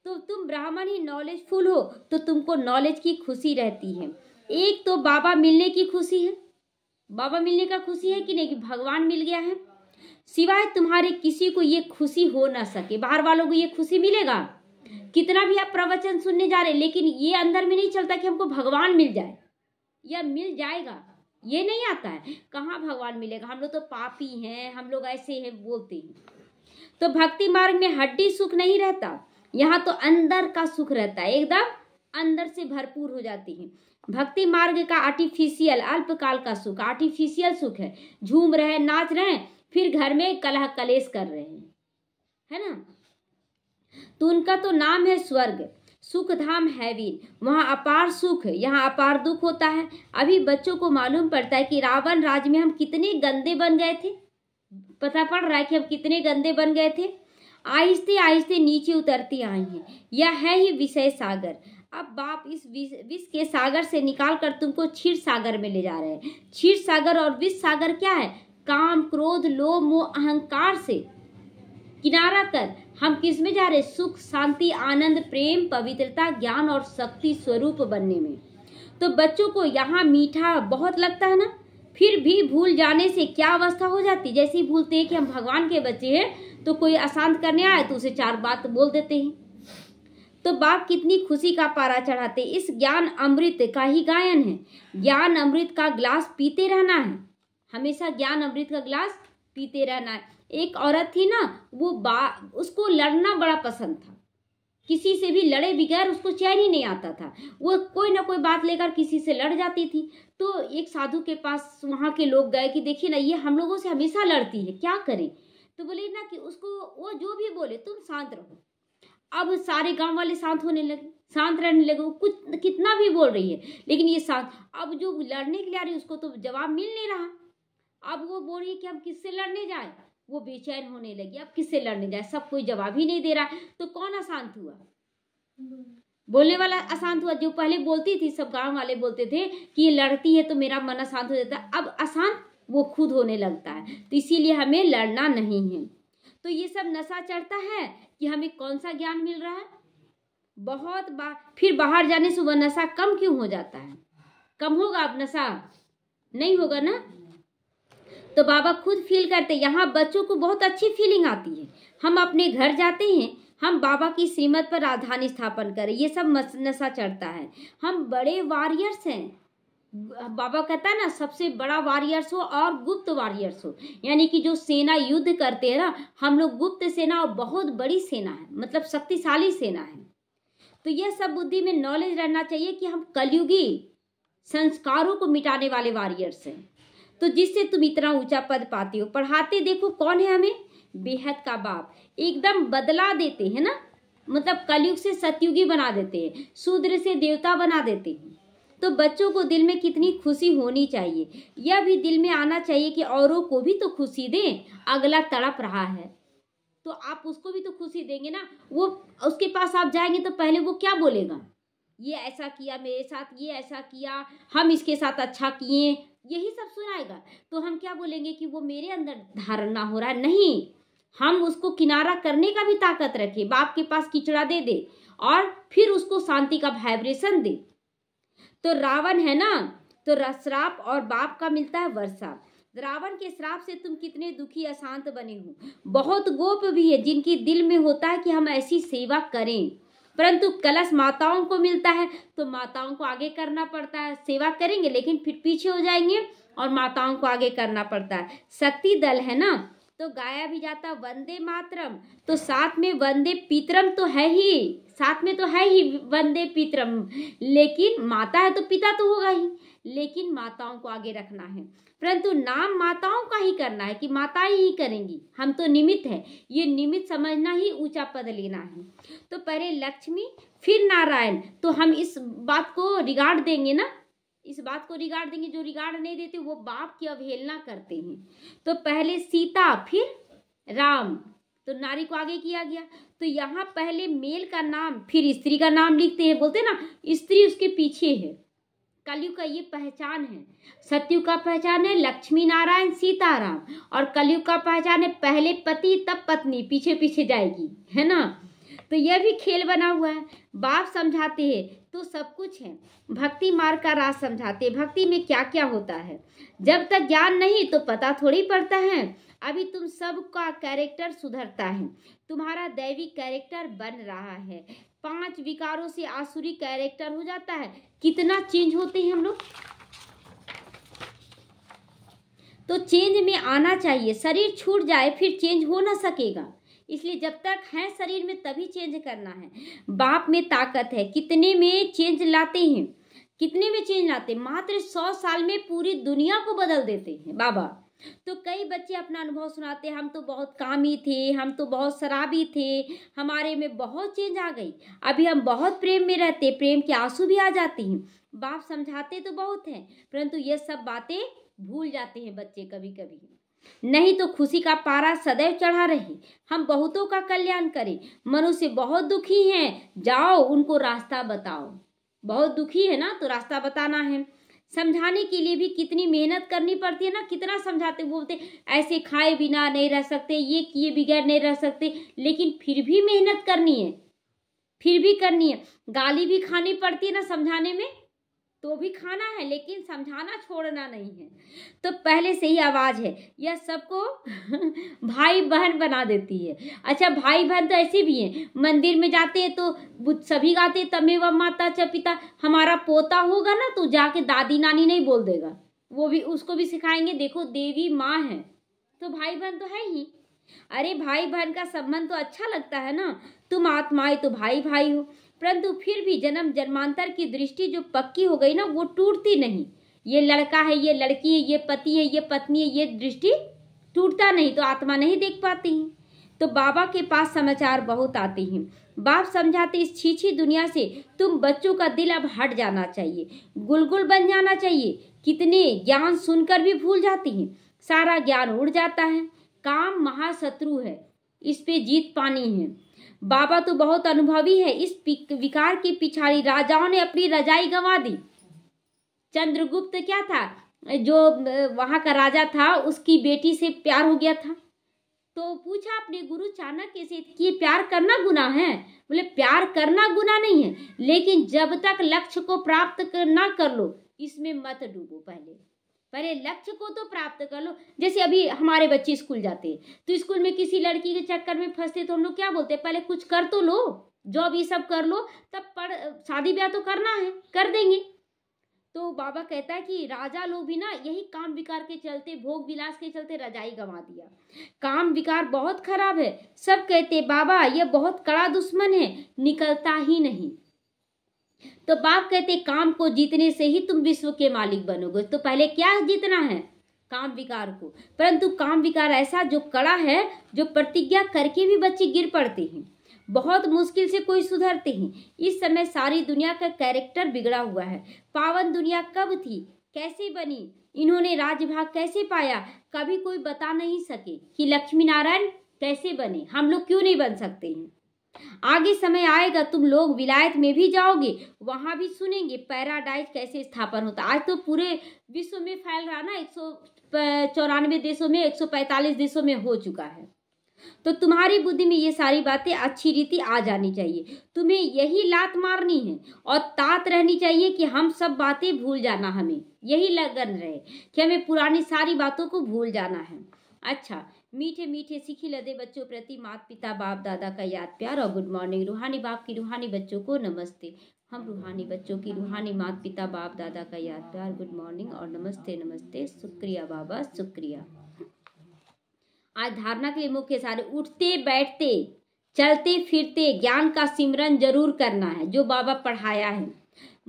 तो तुम ब्राह्मण ही नॉलेजफुल हो तो तुमको नॉलेज की खुशी रहती है। एक तो बाबा मिलने की खुशी है, बाबा मिलने का खुशी है कि नहीं, कि भगवान मिल गया है। सिवाय तुम्हारे किसी को ये खुशी हो ना सके, बाहर वालों को ये खुशी मिलेगा। कितना भी आप प्रवचन सुनने जा रहे, लेकिन ये अंदर में नहीं चलता कि हमको भगवान मिल जाए या मिल जाएगा, ये नहीं आता है। कहाँ भगवान मिलेगा, हम लोग तो पापी हैं, हम लोग ऐसे हैं बोलते हैं। तो भक्ति मार्ग में हड्डी सुख नहीं रहता, यहाँ तो अंदर का सुख रहता है, एकदम अंदर से भरपूर हो जाती है। भक्ति मार्ग का आर्टिफिशियल अल्पकाल का सुख, आर्टिफिशियल सुख है, झूम रहे नाच रहे फिर घर में कलह कलेश कर रहे हैं, है ना। तो उनका तो नाम है स्वर्ग, सुख धाम हैवीन, वहाँ अपार सुख, यहाँ अपार दुख होता है। अभी बच्चों को मालूम पड़ता है कि रावण राज में हम कितने गंदे बन गए थे, पता पड़ रहा है कि हम कितने गंदे बन गए थे। आहिस्ते आहिस्ते नीचे उतरती आई हैं, यह है ही विषय सागर। अब बाप इस विष के सागर से निकाल कर तुमको क्षीर सागर में ले जा रहे हैं। क्षीर सागर और विष सागर क्या है? काम क्रोध लोभ मोह अहंकार से किनारा कर हम किस में जा रहे? सुख शांति आनंद प्रेम पवित्रता ज्ञान और शक्ति स्वरूप बनने में। तो बच्चों को यहाँ मीठा बहुत लगता है ना, फिर भी भूल जाने से क्या अवस्था हो जाती, जैसे ही भूलते हैं कि हम भगवान के बच्चे हैं, तो कोई अशांत करने आए तो उसे 4 बात बोल देते हैं। तो बाप कितनी खुशी का पारा चढ़ाते। इस ज्ञान अमृत का ही गायन है। ज्ञान अमृत का ग्लास पीते रहना है, हमेशा ज्ञान अमृत का ग्लास पीते रहना है। एक औरत थी ना, वो उसको लड़ना बड़ा पसंद था, किसी से भी लड़े बगैर उसको चैन ही नहीं आता था। वो कोई ना कोई बात लेकर किसी से लड़ जाती थी। तो एक साधु के पास वहाँ के लोग गए कि देखिए ना, ये हम लोगों से हमेशा लड़ती है, क्या करें। तो बोले ना कि उसको वो जो भी बोले तुम शांत रहो। अब सारे गांव वाले शांत होने लगे, शांत रहने लगे। वो कुछ कितना भी बोल रही है लेकिन ये शांत। अब जो लड़ने के लिए आ रही है उसको तो जवाब मिल नहीं रहा। अब वो बोल रही है कि हम किससे लड़ने जाए, वो बेचैन होने लगी। अब किससे लड़ने जाए, सब कोई जवाब ही नहीं दे रहा। तो कौन अशांत हुआ? बोलने वाला अशांत हुआ। जो पहले बोलती थी, सब गांव वाले बोलते थे कि ये लड़ती है तो मेरा मन अशांत हो जाता है, अब अशांत वो खुद होने लगता है। तो इसीलिए हमें लड़ना नहीं है। तो ये सब नशा चढ़ता है कि हमें कौन सा ज्ञान मिल रहा है, बहुत फिर बाहर जाने से वह नशा कम क्यों हो जाता है? कम होगा अब नशा? नहीं होगा ना। तो बाबा खुद फील करते, यहाँ बच्चों को बहुत अच्छी फीलिंग आती है। हम अपने घर जाते हैं, हम बाबा की श्रीमत पर राजधानी स्थापन करें, ये सब नशा चढ़ता है। हम बड़े वॉरियर्स हैं। बाबा कहता है ना, सबसे बड़ा वॉरियर्स हो और गुप्त वॉरियर्स हो, यानी कि जो सेना युद्ध करते हैं ना, हम लोग गुप्त सेना और बहुत बड़ी सेना है, मतलब शक्तिशाली सेना है। तो यह सब बुद्धि में नॉलेज रहना चाहिए कि हम कलयुगी संस्कारों को मिटाने वाले वॉरियर्स हैं। तो जिससे तुम इतना ऊंचा पद पाते हो। पढ़ाते देखो कौन है हमें? बेहद का बाप। एकदम बदला देते हैं ना, मतलब कलयुग से सतयुगी बना देते हैं, शूद्र से देवता बना देते हैं। तो बच्चों को दिल में कितनी खुशी होनी चाहिए, यह भी दिल में आना चाहिए कि औरों को भी तो खुशी दें। अगला तड़प रहा है तो आप उसको भी तो खुशी देंगे ना। वो उसके पास आप जाएंगे तो पहले वो क्या बोलेगा? ये ऐसा किया मेरे साथ, ये ऐसा किया, हम इसके साथ अच्छा किए, यही सब सुनाएगा। तो हम क्या बोलेंगे कि वो मेरे अंदर धारणा हो रहा है? नहीं, हम उसको किनारा करने का भी ताकत रखें। बाप के पास किचड़ा दे दे और फिर उसको शांति का वाइब्रेशन दे। तो रावण है ना, तो श्राप और बाप का मिलता है वर्षा। रावण के श्राप से तुम कितने दुखी अशांत बने हो। बहुत गोप भी है जिनकी दिल में होता है कि हम ऐसी सेवा करें, परंतु कलश माताओं को मिलता है तो माताओं को आगे करना पड़ता है। सेवा करेंगे लेकिन फिर पीछे हो जाएंगे और माताओं को आगे करना पड़ता है। शक्ति दल है ना, तो गाया भी जाता वंदे मातरम, तो साथ में वंदे पितरम तो है ही, साथ में तो है ही वंदे पितरम। लेकिन माता है तो पिता तो होगा ही, लेकिन माताओं को आगे रखना है। परंतु नाम माताओं का ही करना है कि माताएं ही करेंगी, हम तो निमित्त है। ये निमित्त समझना ही ऊंचा पद लेना है। तो पहले लक्ष्मी फिर नारायण, तो हम इस बात को रिगार्ड देंगे ना, इस बात को रिगार्ड देंगे। जो रिगार्ड नहीं देते वो बाप की अवहेलना करते हैं। तो पहले सीता फिर राम, तो नारी को आगे किया गया। तो यहाँ पहले मेल का नाम फिर स्त्री का नाम लिखते हैं। बोलते ना स्त्री उसके पीछे है। कलयुग का ये पहचान है। सतयुग का पहचान है लक्ष्मी नारायण सीताराम, और कलयुग का पहचान है पहले पति तब पत्नी, पीछे पीछे जाएगी, है ना। तो यह भी खेल बना हुआ है। बाप समझाते हैं तो सब कुछ है। भक्ति मार्ग का राज समझाते हैं, भक्ति में क्या क्या होता है। जब तक ज्ञान नहीं तो पता थोड़ी पड़ता है। अभी तुम सबका कैरेक्टर सुधरता है, तुम्हारा दैवी कैरेक्टर बन रहा है। 5 विकारों से आसुरी कैरेक्टर हो जाता है। कितना चेंज होते हैं हम लोग। तो चेंज में आना चाहिए। शरीर छूट जाए फिर चेंज हो ना सकेगा। इसलिए जब तक है शरीर में तभी चेंज करना है। बाप में ताकत है। कितने में चेंज लाते हैं, कितने में चेंज लाते हैं, मात्र 100 साल में पूरी दुनिया को बदल देते हैं बाबा। तो कई बच्चे अपना अनुभव सुनाते हैं, हम तो बहुत कामी थे, हम तो बहुत शराबी थे, हमारे में बहुत चेंज आ गई, अभी हम बहुत प्रेम में रहते, प्रेम के आंसू भी आ जाते हैं। बाप समझाते तो बहुत हैं, परंतु ये सब बातें भूल जाते हैं बच्चे कभी कभी। नहीं तो खुशी का पारा सदैव चढ़ा रहे, हम बहुतों का कल्याण करें। मनुष्य बहुत दुखी हैं, जाओ उनको रास्ता बताओ। बहुत दुखी है ना, तो रास्ता बताना है। समझाने के लिए भी कितनी मेहनत करनी पड़ती है ना, कितना समझाते, बोलते ऐसे खाए बिना नहीं रह सकते, ये किए बगैर नहीं रह सकते, लेकिन फिर भी मेहनत करनी है, फिर भी करनी है। गाली भी खानी पड़ती है ना समझाने में, तो भी खाना है, लेकिन समझाना छोड़ना नहीं है। तो पहले से ही आवाज है, यह सबको भाई बहन बना देती है। अच्छा, भाई बहन तो ऐसे भी हैं, मंदिर में जाते हैं तो सभी गाते तमेव माता च पिता। हमारा पोता होगा ना तो जाके दादी नानी नहीं बोल देगा, वो भी उसको भी सिखाएंगे, देखो देवी माँ है, तो भाई बहन तो है ही। अरे भाई बहन का संबंध तो अच्छा लगता है ना, तुम आत्माएं तो भाई भाई हो, परंतु फिर भी जन्म जन्मांतर की दृष्टि जो पक्की हो गई ना, वो टूटती नहीं। ये लड़का है, ये लड़की है, ये पति है, ये पत्नी है, ये दृष्टि टूटता नहीं, तो आत्मा नहीं देख पाती है। तो बाबा के पास समाचार बहुत आते हैं। बाप समझाते, इस छीछी दुनिया से तुम बच्चों का दिल अब हट जाना चाहिए, गुलगुल बन जाना चाहिए। कितने ज्ञान सुनकर भी भूल जाती हैं, सारा ज्ञान उड़ जाता है। काम महाशत्रु है, इस पे जीत पानी है। बाबा तो बहुत अनुभवी है, इस विकार की पिछाड़ी राजाओं ने अपनी रजाई गंवा दी। चंद्रगुप्त क्या था, जो वहां का राजा था, उसकी बेटी से प्यार हो गया था, तो पूछा अपने गुरु चाणक्य से कि प्यार करना गुनाह है? बोले प्यार करना गुनाह नहीं है, लेकिन जब तक लक्ष्य को प्राप्त ना कर लो इसमें मत डूबो। पहले लक्ष्य को तो प्राप्त कर लो। जैसे अभी हमारे बच्चे स्कूल जाते हैं, तो स्कूल में किसी लड़की के चक्कर में फंसते तो हम लोग क्या बोलते हैं, पहले कुछ कर तो लो, जॉब ये सब कर लो, तब शादी ब्याह तो करना है, कर देंगे। तो बाबा कहता है कि राजा लोग भी ना यही काम विकार के चलते, भोग विलास के चलते रजाई गंवा दिया। काम विकार बहुत खराब है। सब कहते बाबा ये बहुत कड़ा दुश्मन है, निकलता ही नहीं। तो बाप कहते काम को जीतने से ही तुम विश्व के मालिक बनोगे। तो पहले क्या जीतना है, काम विकार को। परंतु काम विकार ऐसा जो कड़ा है, जो प्रतिज्ञा करके भी बच्चे गिर पड़ते हैं, बहुत मुश्किल से कोई सुधरते हैं। इस समय सारी दुनिया का कैरेक्टर बिगड़ा हुआ है। पावन दुनिया कब थी, कैसे बनी, इन्होंने राजभाग कैसे पाया, कभी कोई बता नहीं सके कि लक्ष्मी नारायण कैसे बने। हम लोग क्यों नहीं बन सकते हैं? आगे समय आएगा, तुम लोग विलायत में भी जाओगे, वहां भी सुनेंगे पैराडाइज कैसे स्थापन होता। आज तो पूरे विश्व में फैल रहा ना, 194 देशों में, 145 देशों में हो चुका है। तो तुम्हारी बुद्धि में ये सारी बातें अच्छी रीति आ जानी चाहिए। तुम्हें यही लात मारनी है और तात रहनी चाहिए कि हम सब बातें भूल जाना, हमें यही लगन रहे कि हमें पुरानी सारी बातों को भूल जाना है। अच्छा, मीठे मीठे सीखी लदे बच्चों प्रति माता पिता बाप दादा का याद प्यार और गुड मॉर्निंग। रूहानी बाप की रूहानी बच्चों को नमस्ते। हम रूहानी बच्चों की रूहानी माता पिता बाप दादा का याद प्यार, गुड मॉर्निंग और नमस्ते नमस्ते। शुक्रिया बाबा, शुक्रिया। आज धारणा के लिए मुख्य सारे उठते बैठते चलते फिरते ज्ञान का सिमरन जरूर करना है, जो बाबा पढ़ाया है।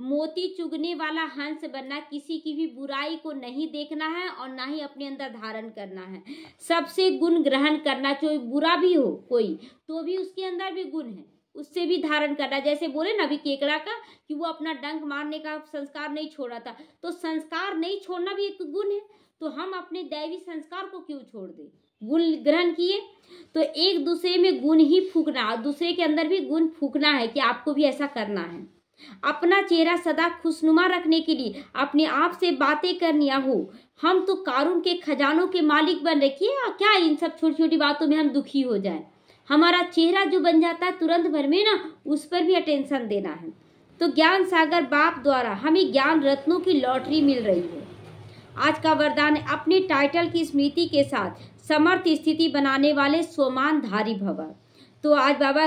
मोती चुगने वाला हंस बनना, किसी की भी बुराई को नहीं देखना है और ना ही अपने अंदर धारण करना है। सबसे गुण ग्रहण करना, चाहे बुरा भी हो कोई तो भी उसके अंदर भी गुण है, उससे भी धारण करना। जैसे बोले ना अभी केकड़ा का कि वो अपना डंक मारने का संस्कार नहीं छोड़ा था, तो संस्कार नहीं छोड़ना भी एक गुण है। तो हम अपने दैवी संस्कार को क्यों छोड़ दें? गुण ग्रहण किए तो एक दूसरे में गुण ही फूकना, दूसरे के अंदर भी गुण फूकना है कि आपको भी ऐसा करना है। अपना चेहरा सदा खुशनुमा रखने के लिए अपने आप से बातें करनी हो। हम तो कारून के खजानों के मालिक बन रखिए, क्या इन सब छोटी छोटी बातों में हम दुखी हो जाए। हमारा चेहरा जो बन जाता है तुरंत भर में ना, उस पर भी अटेंशन देना है। तो ज्ञान सागर बाप द्वारा हमें ज्ञान रत्नों की लॉटरी मिल रही है। आज का वरदान, अपने टाइटल की स्मृति के साथ समर्थ स्थिति बनाने वाले सोमान धारी भव। तो आज बाबा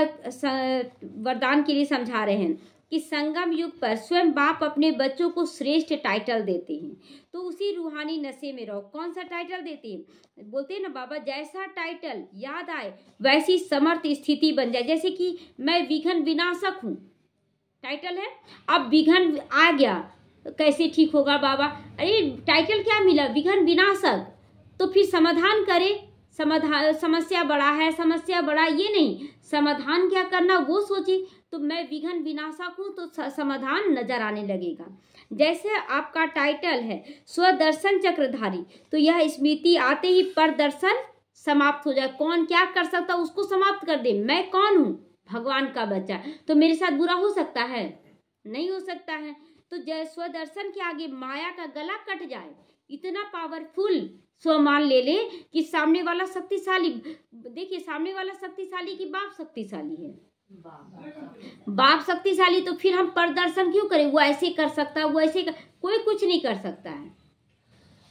वरदान के लिए समझा रहे हैं, कि संगम युग पर स्वयं बाप अपने बच्चों को श्रेष्ठ टाइटल देते हैं। तो उसी रूहानी नशे में रहो। कौन सा टाइटल देते हैं? बोलते हैं ना बाबा, जैसा टाइटल याद आए वैसी समर्थ स्थिति बन जाए। जैसे कि मैं विघ्न विनाशक हूँ, टाइटल है। अब विघ्न आ गया, कैसे ठीक होगा बाबा? अरे टाइटल क्या मिला? विघ्न विनाशक। तो फिर समाधान करे। समाधान, समस्या बड़ा है, समस्या बड़ा, ये नहीं, समाधान क्या करना वो सोचिए। तो मैं विघ्न विनाशक हूँ तो समाधान नजर आने लगेगा। जैसे आपका टाइटल है स्वदर्शन चक्रधारी, तो यह स्मृति आते ही परदर्शन समाप्त हो जाए। कौन क्या कर सकता उसको समाप्त कर दे। मैं कौन हूँ? भगवान का बच्चा। तो मेरे साथ बुरा हो सकता है? नहीं हो सकता है। तो जय स्वदर्शन के आगे माया का गला कट जाए, इतना पावरफुल स्वमान ले ले कि सामने वाला शक्तिशाली। देखिए, सामने वाला शक्तिशाली कि बाप शक्तिशाली है? बाप शक्तिशाली। तो फिर हम प्रदर्शन क्यों करें? वो ऐसे कर सकता है, वो ऐसे कोई कुछ नहीं कर सकता है।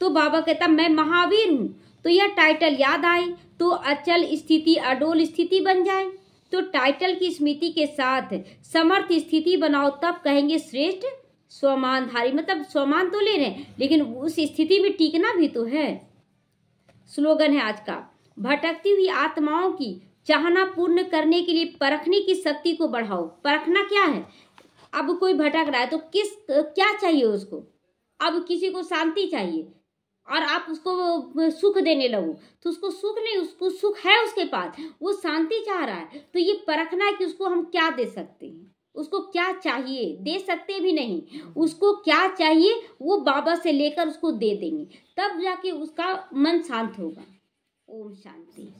तो बाबा कहता मैं महावीर हूं। तो यह टाइटल याद आए तो अचल स्थिति, अडोल स्थिति बन जाए। तो टाइटल की स्मृति के साथ समर्थ स्थिति बनाओ, तब कहेंगे श्रेष्ठ स्वमानधारी। मतलब स्वमान तो ले रहे हैं, लेकिन उस स्थिति में टिकना भी तो है। स्लोगन है आज का, भटकती हुई आत्माओं की चाहना पूर्ण करने के लिए परखने की शक्ति को बढ़ाओ। परखना क्या है? अब कोई भटक रहा है तो क्या चाहिए उसको? अब किसी को शांति चाहिए और आप उसको सुख देने लगो, तो उसको सुख नहीं, उसको सुख है उसके पास, वो शांति चाह रहा है। तो ये परखना है कि उसको हम क्या दे सकते हैं, उसको क्या चाहिए। दे सकते भी नहीं, उसको क्या चाहिए वो बाबा से लेकर उसको दे देंगे, तब जाके उसका मन शांत होगा। ओम शांति।